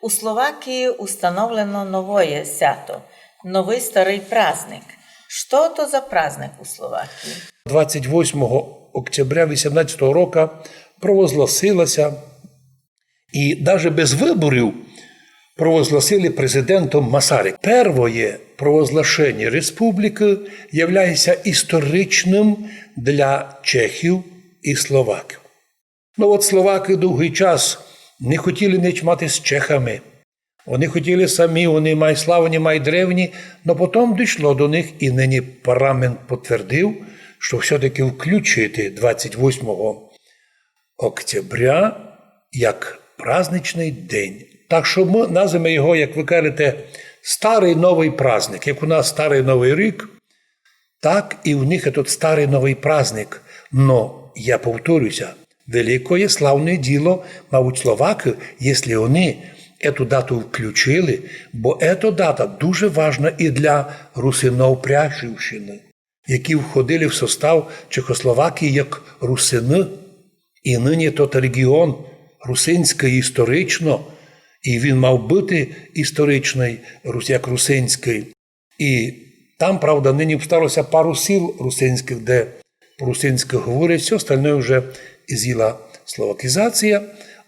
У Словакии установлено новое свято, новий старий праздник. Що то за праздник у Словакії? 28 октября 18 року провозгласилося, і навіть без виборів провозгласили президентом Масарик. Перше провозглашення республіки є історичним для чехів і словаків. Ну от словаки довгий час не хотіли ніч мати з чехами. Вони хотіли самі, вони май славні, май древні, але потім дійшло до них, і нині парламент підтвердив, що все-таки включити 28 октября як праздничний день. Так що ми назвемо його, як ви кажете, старий новий праздник. Як у нас старий новий рік, так і у них тут старий новий праздник. Но, я повторюся, велике славне діло, мабуть, словаки, якщо вони цю дату включили, бо ця дата дуже важна і для русинов Пряшівщини, які входили в состав Чехословакії як русини. І нині тот регіон русинський історично, і він мав бути історичний, як русинський. І там, правда, нині всталося пару сіл русинських, де по-русинськи говорять, все остальне вже з'їла словакізація.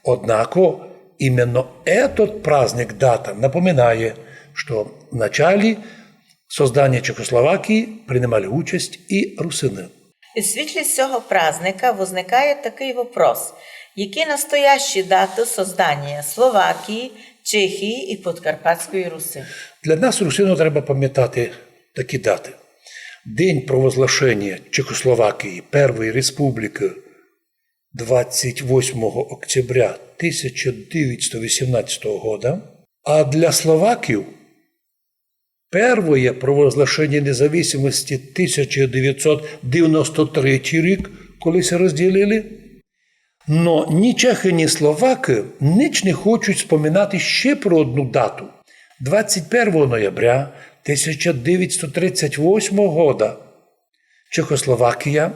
Однако, именно этот праздник, дата, напоминає, що в началі создання Чехословакії приймали участь і русини. У світлі цього праздника возникає такий вопрос. Які настоящі дати создання Словакії, Чехії і Подкарпатської Руси? Для нас, русину, треба пам'ятати такі дати. День провозглашення Чехословакії, Першої Республіки, 28 октября 1918 года, а для словаків перше провозглашення незалежності 1993 рік, коли се розділили. Но ні чехи, ні словаки ніч не хочуть споминати ще про одну дату. 21 ноября 1938 года Чехословакія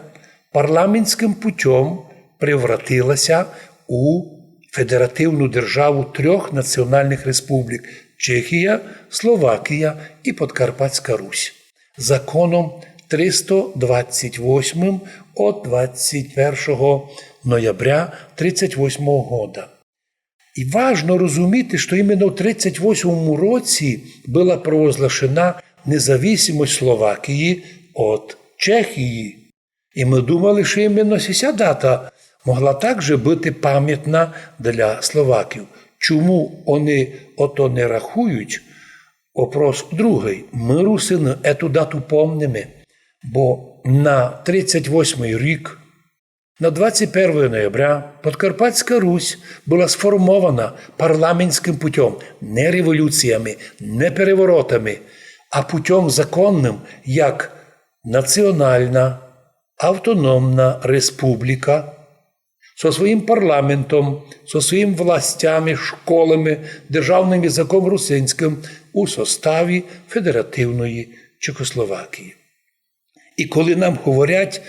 парламентським путем превратилася у федеративну державу трьох національних республік – Чехія, Словакія і Подкарпатська Русь. Законом 328 от 21 ноября 1938 года. І важно розуміти, що іменно в 1938 році була провозглашена незалежність Словакії від Чехії. І ми думали, що іменно ця дата могла також бути пам'ятна для словаків. Чому вони ото не рахують? Вопрос другий. Ми, русини, цю дату помнимо, бо на 38 рік, на 21 ноября, Подкарпатська Русь була сформована парламентським путем, не революціями, не переворотами, а путем законним, як національна автономна республіка, со своїм парламентом, со своїми властями, школами, державним язиком русинським у составі Федеративної Чехословакії. І коли нам говорять,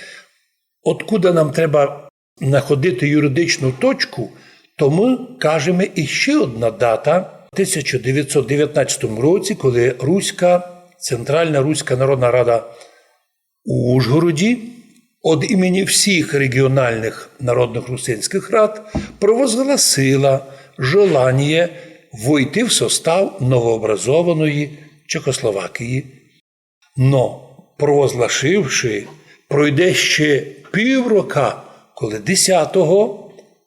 откуда нам треба знаходити юридичну точку, то ми кажемо іще одна дата – 1919 році, коли Центральна Руська Народна Рада у Ужгороді від імені всіх регіональних народних русинських рад провозгласила желання войти в состав новообразованої Чехословакії. Но провозглашивши, пройде ще піврока, коли 10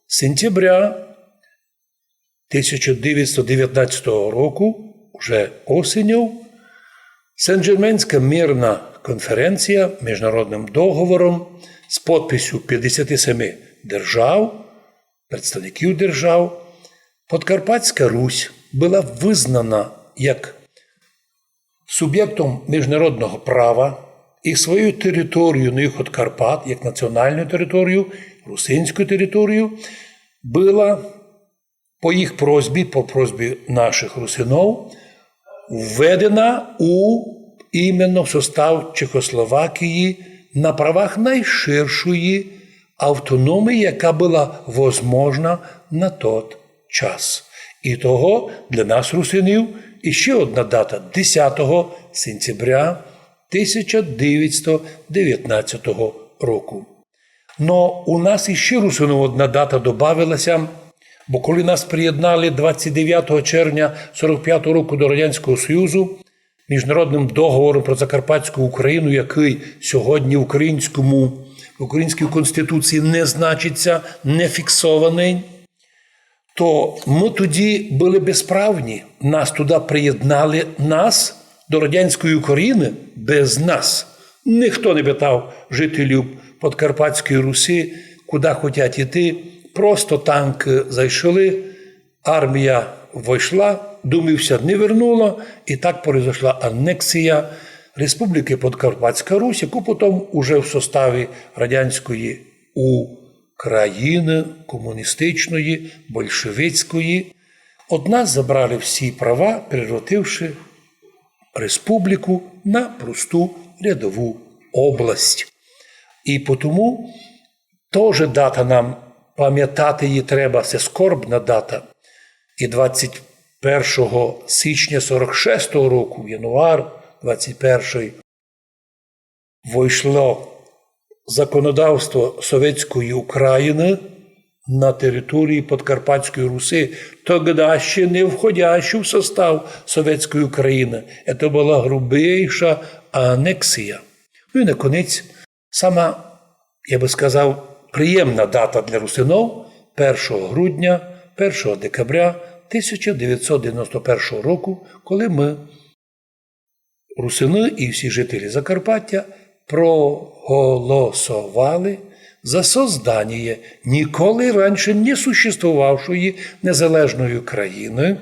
сентября 1919 року, вже осінню, Сен-Жерменська мирна конференція міжнародним договором з підписю 57 держав, представників держав, Подкарпатська Русь була визнана як суб'єктом міжнародного права і свою територію на юг від Карпат, як національну територію, русинську територію, була по їх просьбі, по просьбі наших русинов, введена іменно в состав Чехословакії на правах найширшої автономії, яка була возможна на той час. І того для нас, русинів, іще одна дата – 10 сентября 1919 року. Но у нас іще, русинів, одна дата добавилася, бо коли нас приєднали 29 червня 45 року до Радянського Союзу, міжнародним договором про Закарпатську Україну, який сьогодні в українській Конституції не значиться, не фіксований, то ми тоді були безправні. Нас туди приєднали, нас до Радянської України без нас. Ніхто не питав жителів Подкарпатської Русі, куди хочуть йти. Просто танки зайшли, армія вийшла, думався, не вернула, і так произошла анексія Республіки Подкарпатська Русь, яку потім уже в составі Радянської України, комуністичної, большевицької, од нас забрали всі права, превративши республіку на просту рядову область. І тому теж дата нам пам'ятати її треба, це скорбна дата. І 21 січня 46 року, январ 21, вийшло законодавство Совєтської України на території Подкарпатської Руси, тоді ще не входящу в состав Совєтської України. Це була грубейша анексія. Ну і наконець, сама, я би сказав, приємна дата для русинов – 1 грудня, 1 декабря 1991 року, коли ми, русини і всі жителі Закарпаття, проголосували за создання ніколи раніше не существувавшої незалежної країни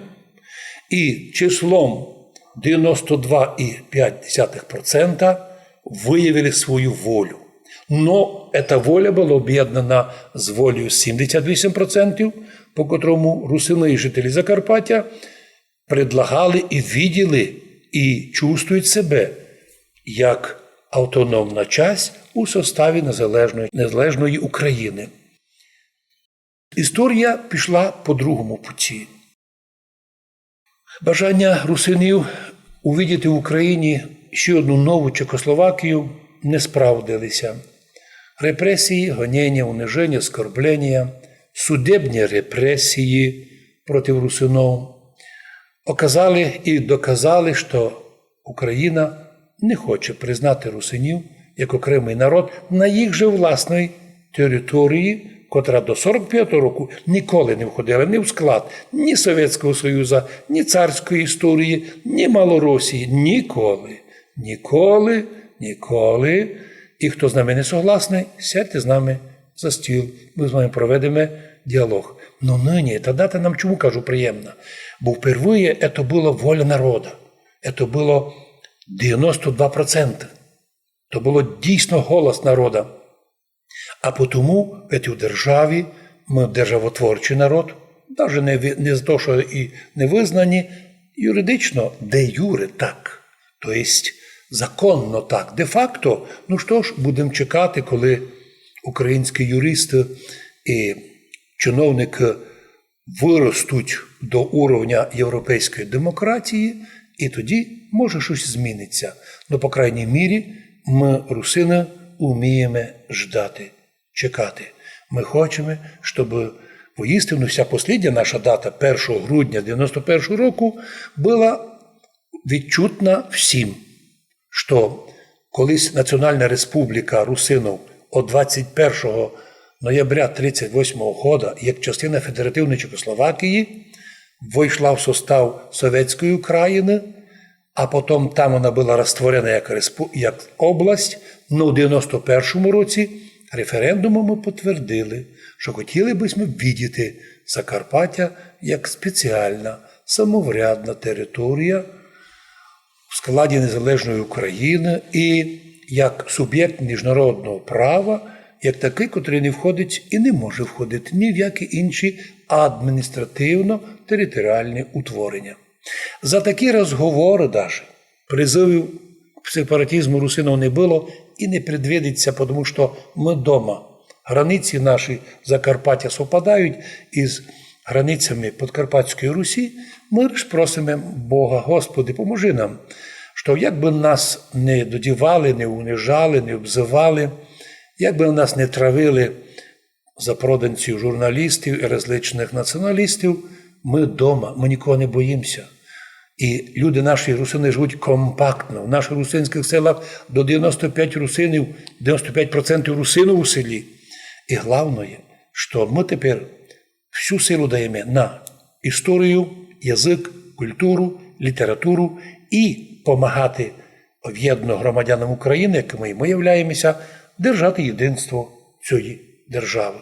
і числом 92,5% виявили свою волю. Но эта воля була об'єднана з волею 78%, по котрому русини і жителі Закарпаття предлагали і виділи, і чувствують себе як автономна часть у составі незалежної України. Історія пішла по другому путі. Бажання русинів увидіти в Україні ще одну нову Чехословакію не справдилися. Репресії, гонення, униження, оскорблення, судебні репресії проти русинов оказали і доказали, що Україна не хоче признати русинів як окремий народ на їх же власній території, котра до 45-го року ніколи не входила ні в склад ні Совєтського Союзу, ні царської історії, ні Малоросії. Ніколи. Ніколи. Ніколи. І хто з нами не согласний, сядьте з нами за стіл, ми з вами проведемо діалог. Но нині, та дата нам чому, кажу, приємна? Бо впервые це була воля народу. Це було 92%. То було дійсно голос народу. А тому в цій державі ми державотворчий народ, навіть не з того, що і не визнані, юридично, де юре так. Тобто законно так. Де-факто, ну що ж, будемо чекати, коли українські юристи і чиновники виростуть до уровня європейської демократії, і тоді може щось зміниться. Ну, по крайній мірі, ми, русини, вміємо ждати, чекати. Ми хочемо, щоб воістину вся остання наша дата 1 грудня 1991 року була відчутна всім, що колись Національна Республіка Русинов от 21 ноября 1938 року, як частина Федеративної Чехословакії, вийшла в состав Совєтської України, а потім там вона була розтворена як область, але в 1991 році референдумом ми підтвердили, що хотіли б ми бачити Закарпаття як спеціальна, самоврядна територія в складі незалежної України і як суб'єкт міжнародного права, як такий, котрий не входить і не може входити ні в які інші адміністративно-територіальні утворення. За такі розговори даже призивів к сепаратизму русинов не було і не предвидиться, тому що ми вдома. Границі наші Закарпаття совпадають із границями Подкарпатської Русі, ми ж просимо Бога, Господи, поможи нам, що як би нас не додівали, не унижали, не обзивали, як би нас не травили запроданців журналістів і различних націоналістів, ми вдома, ми нікого не боїмося. І люди наші русини живуть компактно. В наших русинських селах до 95% русинів у селі. І головне, що ми тепер всю силу даємо на історію, язик, культуру, літературу і допомагати в'єдно громадянам України, якими ми являємося, держати єдинство цієї держави.